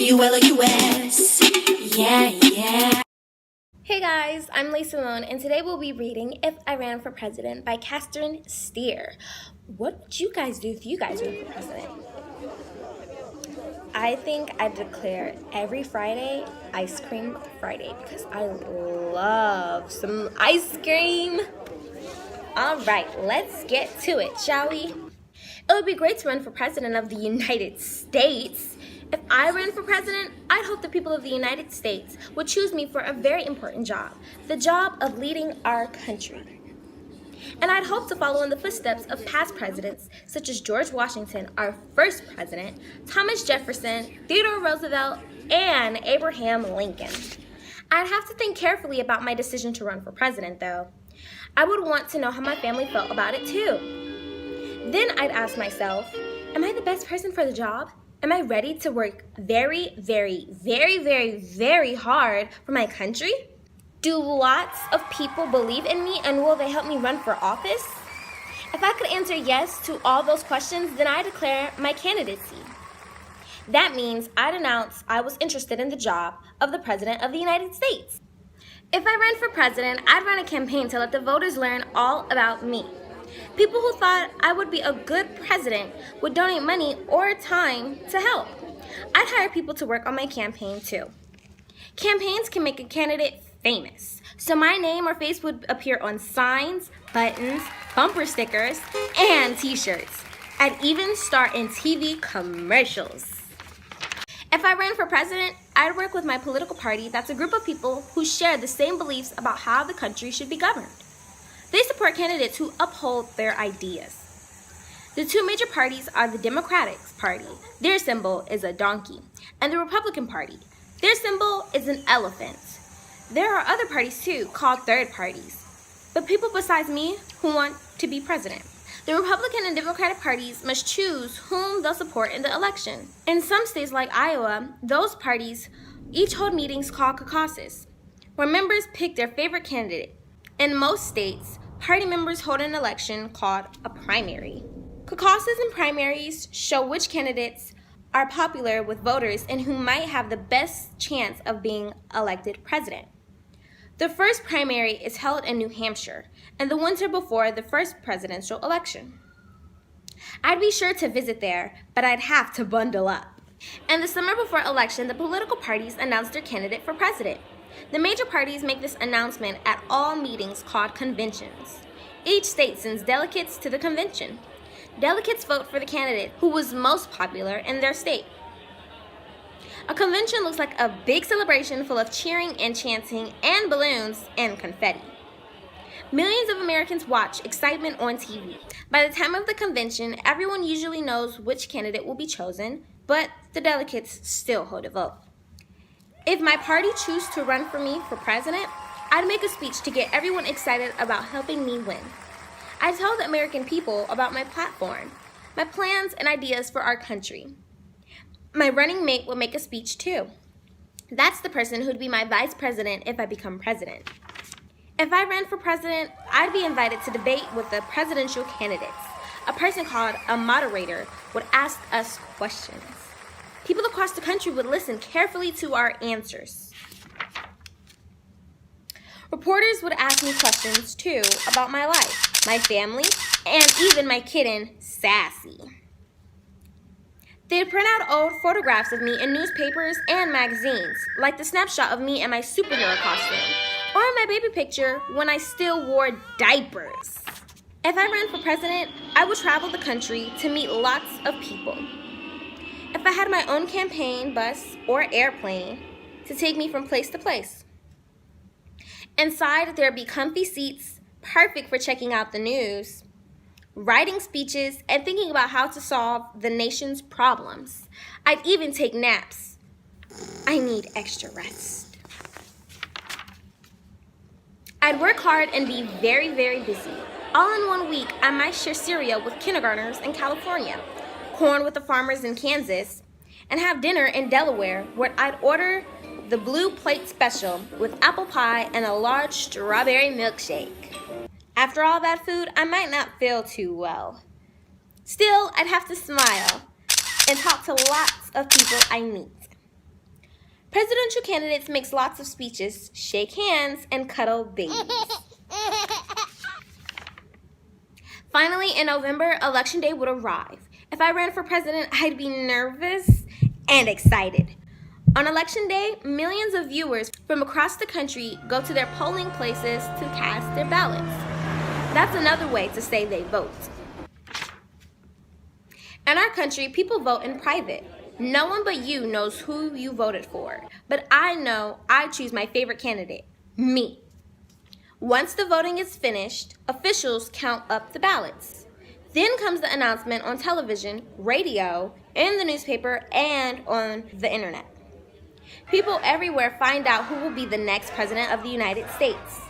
F-U-L-O-U-S. Yeah, yeah. Hey guys, I'm Lisa Malone, and today we'll be reading If I Ran for President by Catherine Steer. What would you guys do if you guys ran for president? I think I'd declare every Friday Ice Cream Friday because I love some ice cream. All right, let's get to it, shall we? It would be great to run for president of the United States. If I ran for president, I'd hope the people of the United States would choose me for a very important job, the job of leading our country. And I'd hope to follow in the footsteps of past presidents, such as George Washington, our first president, Thomas Jefferson, Theodore Roosevelt, and Abraham Lincoln. I'd have to think carefully about my decision to run for president, though. I would want to know how my family felt about it, too. Then I'd ask myself, am I the best person for the job? Am I ready to work very, very, very, very, very hard for my country? Do lots of people believe in me, and will they help me run for office? If I could answer yes to all those questions, then I declare my candidacy. That means I'd announce I was interested in the job of the President of the United States. If I ran for president, I'd run a campaign to let the voters learn all about me. People who thought I would be a good president would donate money or time to help. I'd hire people to work on my campaign too. Campaigns can make a candidate famous, so my name or face would appear on signs, buttons, bumper stickers, and t-shirts. I'd even star in TV commercials. If I ran for president, I'd work with my political party that's a group of people who share the same beliefs about how the country should be governed. They support candidates who uphold their ideas. The two major parties are the Democratic Party, their symbol is a donkey, and the Republican Party, their symbol is an elephant. There are other parties too, called third parties, but people besides me who want to be president. The Republican and Democratic parties must choose whom they'll support in the election. In some states like Iowa, those parties each hold meetings called caucuses, where members pick their favorite candidate. In most states, party members hold an election called a primary. Caucuses and primaries show which candidates are popular with voters and who might have the best chance of being elected president. The first primary is held in New Hampshire, in the winter before the first presidential election. I'd be sure to visit there, but I'd have to bundle up. In the summer before election, the political parties announce their candidate for president. The major parties make this announcement at all meetings called conventions. Each state sends delegates to the convention. Delegates vote for the candidate who was most popular in their state. A convention looks like a big celebration full of cheering and chanting and balloons and confetti. Millions of Americans watch excitement on TV. By the time of the convention, everyone usually knows which candidate will be chosen, but the delegates still hold a vote. If my party chooses to run for me for president, I'd make a speech to get everyone excited about helping me win. I'd tell the American people about my platform, my plans and ideas for our country. My running mate would make a speech too. That's the person who'd be my vice president if I become president. If I ran for president, I'd be invited to debate with the presidential candidates. A person called a moderator would ask us questions. People across the country would listen carefully to our answers. Reporters would ask me questions too about my life, my family, and even my kitten, Sassy. They'd print out old photographs of me in newspapers and magazines, like the snapshot of me in my superhero costume, or my baby picture when I still wore diapers. If I ran for president, I would travel the country to meet lots of people. If I had my own campaign bus or airplane to take me from place to place. Inside, there'd be comfy seats, perfect for checking out the news, writing speeches, and thinking about how to solve the nation's problems. I'd even take naps. I need extra rest. I'd work hard and be very, very busy. All in 1 week, I might share cereal with kindergartners in California, corn with the farmers in Kansas, and have dinner in Delaware where I'd order the blue plate special with apple pie and a large strawberry milkshake. After all that food, I might not feel too well. Still, I'd have to smile and talk to lots of people I meet. Presidential candidates make lots of speeches, shake hands, and cuddle babies. Finally, in November, Election Day would arrive. If I ran for president, I'd be nervous and excited. On Election Day, millions of viewers from across the country go to their polling places to cast their ballots. That's another way to say they vote. In our country, people vote in private. No one but you knows who you voted for. But I know I choose my favorite candidate, me. Once the voting is finished, officials count up the ballots. Then comes the announcement on television, radio, in the newspaper, and on the internet. People everywhere find out who will be the next president of the United States.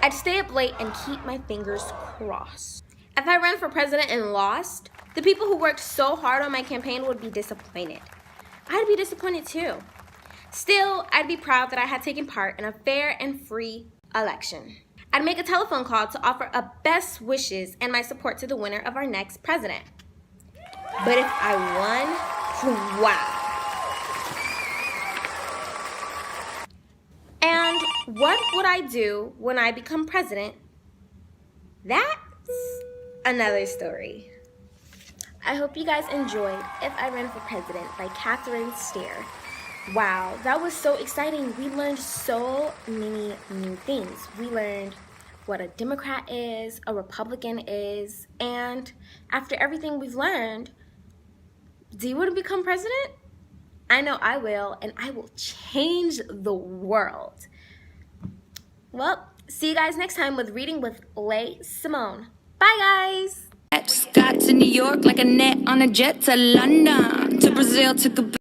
I'd stay up late and keep my fingers crossed. If I ran for president and lost, the people who worked so hard on my campaign would be disappointed. I'd be disappointed too. Still, I'd be proud that I had taken part in a fair and free election. I'd make a telephone call to offer up best wishes and my support to the winner of our next president. But if I won, wow. And what would I do when I become president? That's another story. I hope you guys enjoyed If I Ran for President by Catherine Steer. Wow, that was so exciting. We learned so many new things. We learned what a Democrat is, a Republican is, and after everything we've learned, do you want to become president? I know I will, and I will change the world. Well, see you guys next time with Reading with Lay Simone. Bye, guys. Got to New York like a net on a jet to London, to Brazil, to